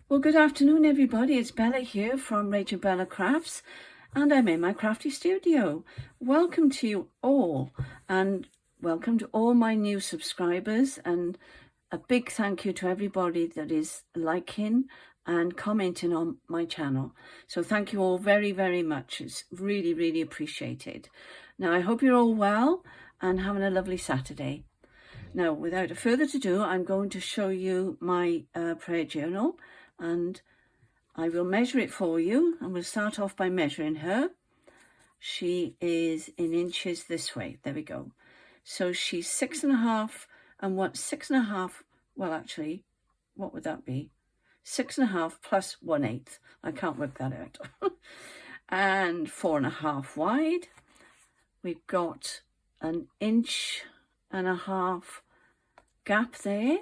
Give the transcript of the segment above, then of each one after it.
Well, good afternoon, everybody. It's Bella here from Rachel Bella Crafts, and I'm in my crafty studio. Welcome to you all, and welcome to all my new subscribers, and a big thank you to everybody that is liking and commenting on my channel. So thank you all very, very much. It's really, really appreciated. Now, I hope you're all well and having a lovely Saturday. Now, without further ado, I'm going to show you my prayer journal, and I will measure it for you, and we'll start off by measuring her. She is in inches this way. There we go. So she's 6.5 and what 6.5, well, actually, what would that be? 6.5 plus 1/8. I can't work that out. And 4.5 wide. We've got 1.5 inches gap there.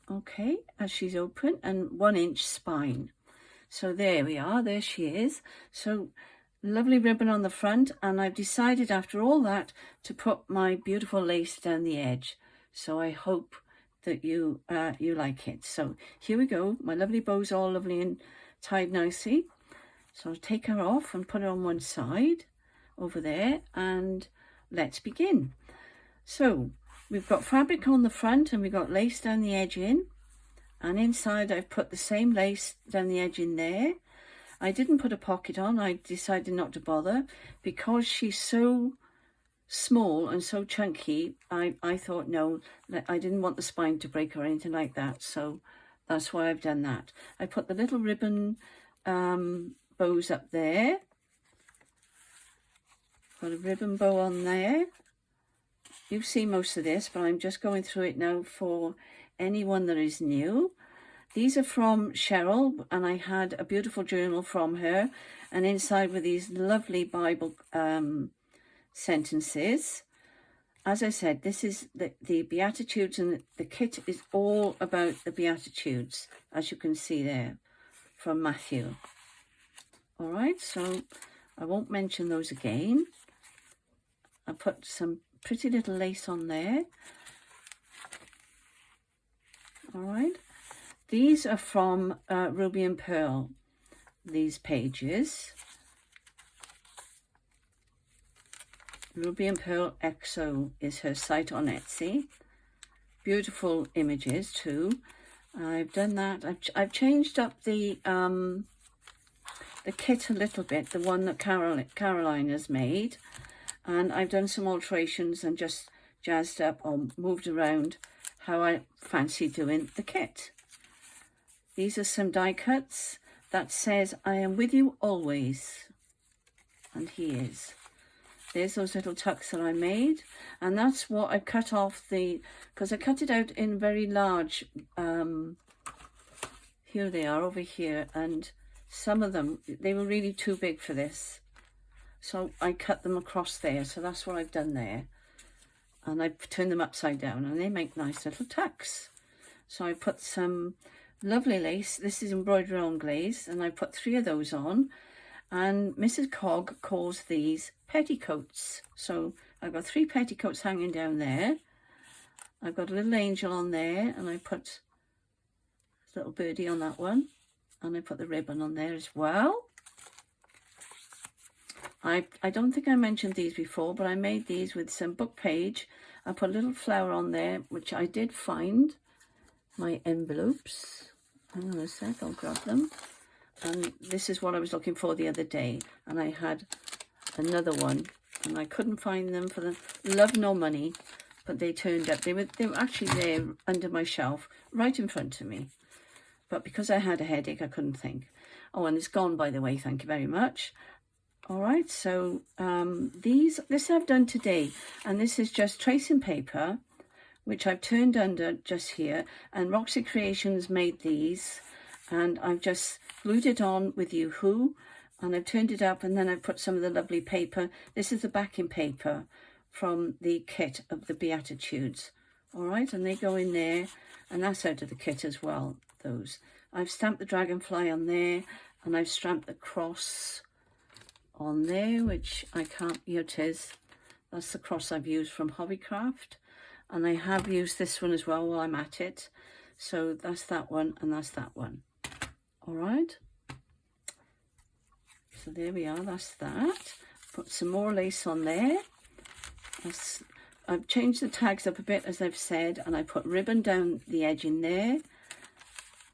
Okay, as she's open, and 1 inch spine. So there we are, there she is. So lovely ribbon on the front, and I've decided after all that to put my beautiful lace down the edge. So I hope that you like it. So here we go. My lovely bow's all lovely and tied nicely. So I'll take her off and put her on one side over there, and let's begin. So we've got fabric on the front, and we've got lace down the edge in, and inside I've put the same lace down the edge in there. I didn't put a pocket on. I decided not to bother because she's so small and so chunky. I thought, no, I didn't want the spine to break or anything like that, so that's why I've done that. I put the little ribbon bows up there. Got a ribbon bow on there. You've seen most of this, but I'm just going through it now for anyone that is new. These are from Cheryl, and I had a beautiful journal from her, and inside were these lovely Bible sentences. As I said, this is the Beatitudes, and the kit is all about the Beatitudes, as you can see there, from Matthew. All right, so I won't mention those again. I put some pretty little lace on there. All right, these are from Ruby and Pearl, these pages. Ruby and Pearl XO is her site on Etsy. Beautiful images too. I've done that. I've changed up the kit a little bit, the one that Caroline has made. And I've done some alterations and just jazzed up or moved around how I fancy doing the kit. These are some die cuts that says, I am with you always. And he is. There's those little tucks that I made. And that's what I cut off because I cut it out in very large, here they are over here. And some of them, they were really too big for this. So I cut them across there. So that's what I've done there. And I turned them upside down, and they make nice little tucks. So I put some lovely lace. This is embroidery on glaze, and I put 3 of those on. And Mrs. Cog calls these petticoats. So I've got 3 petticoats hanging down there. I've got a little angel on there, and I put a little birdie on that one. And I put the ribbon on there as well. I don't think I mentioned these before, but I made these with some book page. I put a little flower on there, which I did find. My envelopes. Hang on a sec, I'll grab them. And this is what I was looking for the other day. And I had another one, and I couldn't find them for the love nor money, but they turned up. They were actually there under my shelf, right in front of me. But because I had a headache, I couldn't think. Oh, and it's gone, by the way. Thank you very much. All right, so this I've done today, and this is just tracing paper, which I've turned under just here, and Roxy Creations made these, and I've just glued it on with Yoo-Hoo, and I've turned it up, and then I've put some of the lovely paper. This is the backing paper from the kit of the Beatitudes. All right, and they go in there, and that's out of the kit as well, those. I've stamped the dragonfly on there, and I've stamped the cross on there, which I can't, here it is. That's the cross I've used from Hobbycraft, and I have used this one as well while I'm at it. So that's that one and that's that one. All right. So there we are, that's that. Put some more lace on there. I've changed the tags up a bit, as I've said, and I put ribbon down the edge in there,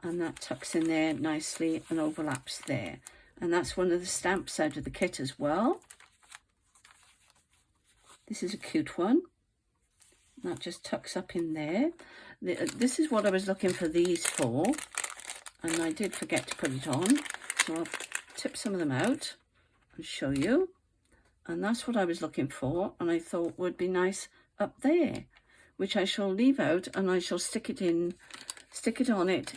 and that tucks in there nicely and overlaps there. And that's one of the stamps out of the kit as well. This is a cute one. That just tucks up in there. This is what I was looking for these for, and I did forget to put it on. So I'll tip some of them out and show you. And that's what I was looking for, and I thought would be nice up there, which I shall leave out, and I shall stick it on it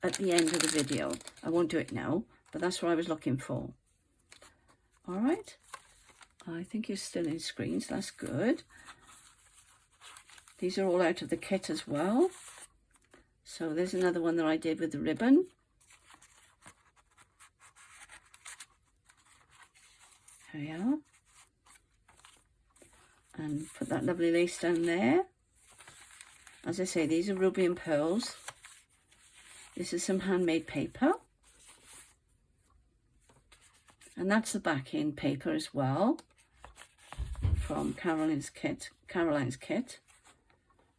at the end of the video. I won't do it now, but that's what I was looking for. All right. I think you're still in screens. That's good. These are all out of the kit as well. So there's another one that I did with the ribbon. There we are. And put that lovely lace down there. As I say, these are ruby and pearls. This is some handmade paper. And that's the backing paper as well, from Carolyn's kit.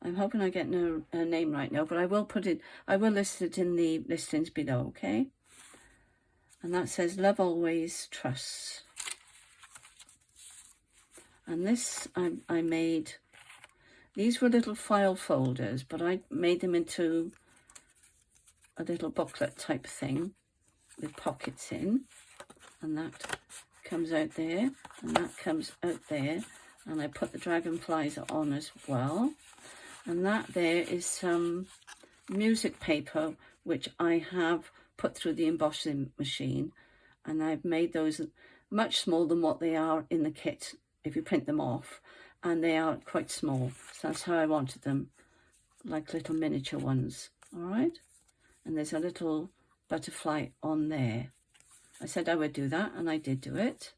I'm hoping I get her name right now, but I will list it in the listings below, okay? And that says Love Always Trusts. And this I made, these were little file folders, but I made them into a little booklet type thing with pockets in. And that comes out there, and that comes out there. And I put the dragonflies on as well. And that there is some music paper, which I have put through the embossing machine. And I've made those much smaller than what they are in the kit, if you print them off, and they are quite small. So that's how I wanted them, like little miniature ones. All right. And there's a little butterfly on there. I said I would do that, and I did do it.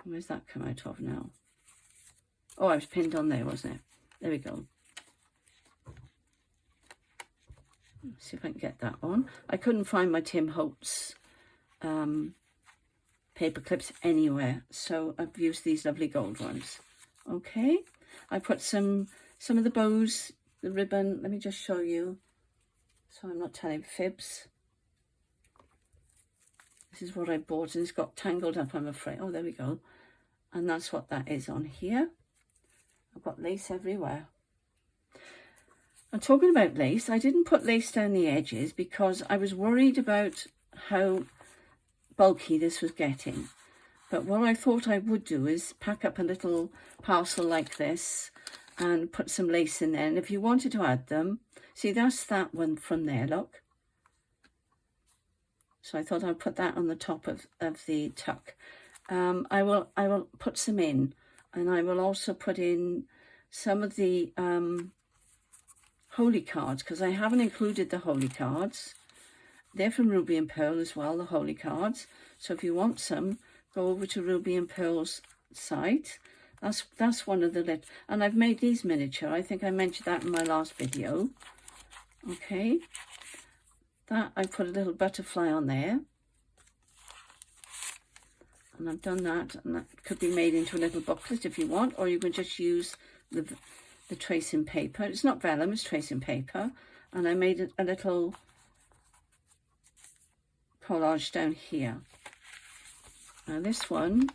Where's that come out of now? Oh, I was pinned on there, wasn't it? There we go. Let's see if I can get that on. I couldn't find my Tim Holtz paper clips anywhere, so I've used these lovely gold ones. Okay, I put some of the bows, the ribbon. Let me just show you, so I'm not telling fibs. This is what I bought, and it's got tangled up, I'm afraid. Oh, there we go. And that's what that is on here. I've got lace everywhere. And talking about lace, I didn't put lace down the edges because I was worried about how bulky this was getting. But what I thought I would do is pack up a little parcel like this and put some lace in there. And if you wanted to add them, see, that's that one from there, look. So I thought I'd put that on the top of the tuck. I will put some in, and I will also put in some of the holy cards, because I haven't included the holy cards. They're from Ruby and Pearl as well, the holy cards. So if you want some, go over to Ruby and Pearl's site. That's one of the and I've made these miniature. I think I mentioned that in my last video. Okay. That I put a little butterfly on there. And I've done that, and that could be made into a little booklet if you want, or you can just use the tracing paper. It's not vellum, it's tracing paper. And I made a little collage down here. Now this one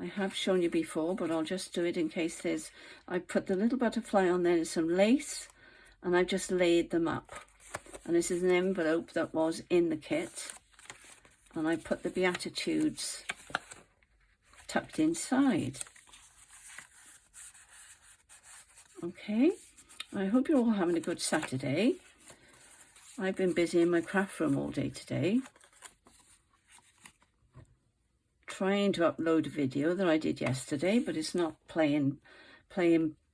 I have shown you before, but I'll just do it in case I put the little butterfly on there and some lace, and I've just laid them up. And this is an envelope that was in the kit, and I put the Beatitudes tucked inside. Okay, I hope you're all having a good Saturday. I've been busy in my craft room all day today, trying to upload a video that I did yesterday, but it's not playing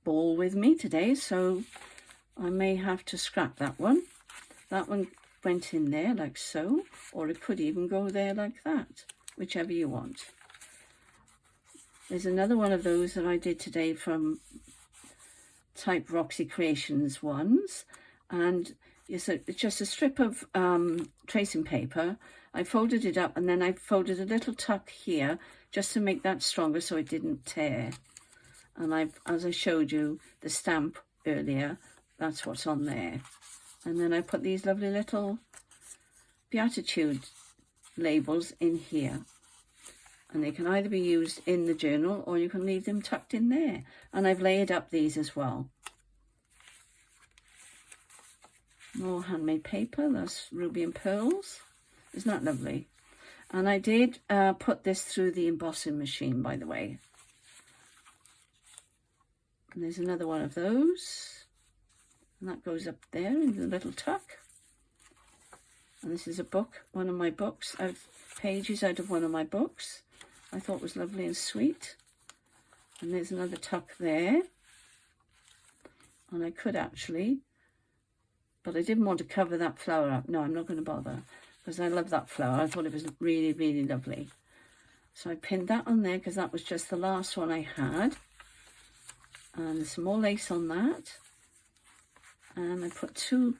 ball with me today, so I may have to scrap that one. That one went in there like so, or it could even go there like that, whichever you want. There's another one of those that I did today from type Roxy Creations ones, and it's just a strip of tracing paper. I folded it up, and then I folded a little tuck here just to make that stronger so it didn't tear. And as I showed you the stamp earlier, that's what's on there. And then I put these lovely little Beatitude labels in here. And they can either be used in the journal or you can leave them tucked in there. And I've layered up these as well. More handmade paper, that's ruby and pearls. Isn't that lovely? And I did put this through the embossing machine, by the way. And there's another one of those. And that goes up there in the little tuck. And this is a book, one of my books, pages out of one of my books. I thought was lovely and sweet. And there's another tuck there. And I could actually, but I didn't want to cover that flower up. No, I'm not going to bother, because I love that flower. I thought it was really, really lovely. So I pinned that on there because that was just the last one I had. And there's some more lace on that. And I put 2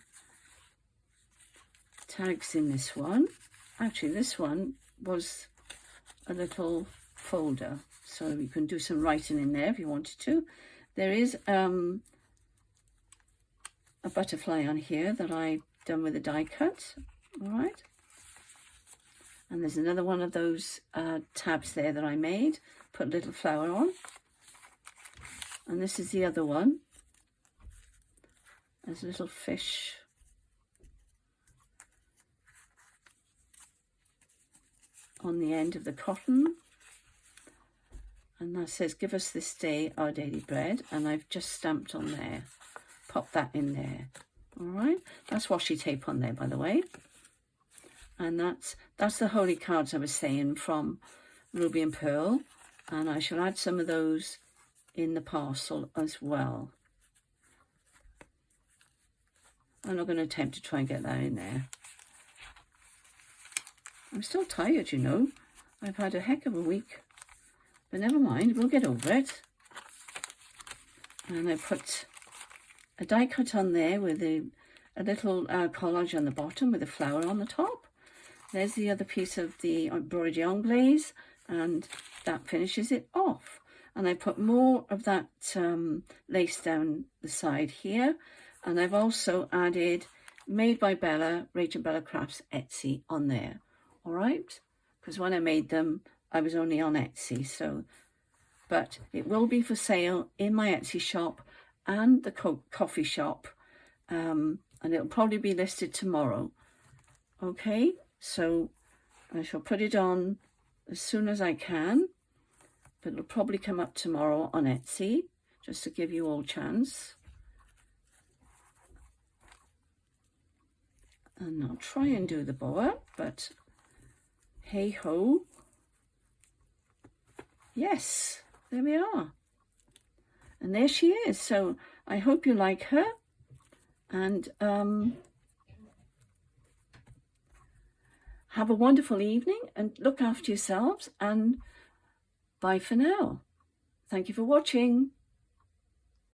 tags in this one. Actually, this one was a little folder, so you can do some writing in there if you wanted to. There is a butterfly on here that I've done with a die cut. All right. And there's another one of those tabs there that I made. Put a little flower on. And this is the other one. There's a little fish. On the end of the cotton. And that says, give us this day our daily bread. And I've just stamped on there. Pop that in there. All right. That's washi tape on there, by the way. And that's the holy cards I was saying from Ruby and Pearl. And I shall add some of those in the parcel as well. I'm not going to attempt to try and get that in there. I'm still tired, you know. I've had a heck of a week. But never mind, we'll get over it. And I put a die cut on there with a little collage on the bottom with a flower on the top. There's the other piece of the embroidery anglaise, and that finishes it off. And I put more of that lace down the side here. And I've also added Made by Bella, Rachel Bella Crafts Etsy on there. All right, because when I made them, I was only on Etsy. So, but it will be for sale in my Etsy shop and the KoFi shop, and it'll probably be listed tomorrow. Okay, so I shall put it on as soon as I can, but it'll probably come up tomorrow on Etsy, just to give you all a chance. And I'll try and do the boa, but hey ho. Yes, there we are. And there she is. So I hope you like her. And have a wonderful evening and look after yourselves. And bye for now. Thank you for watching.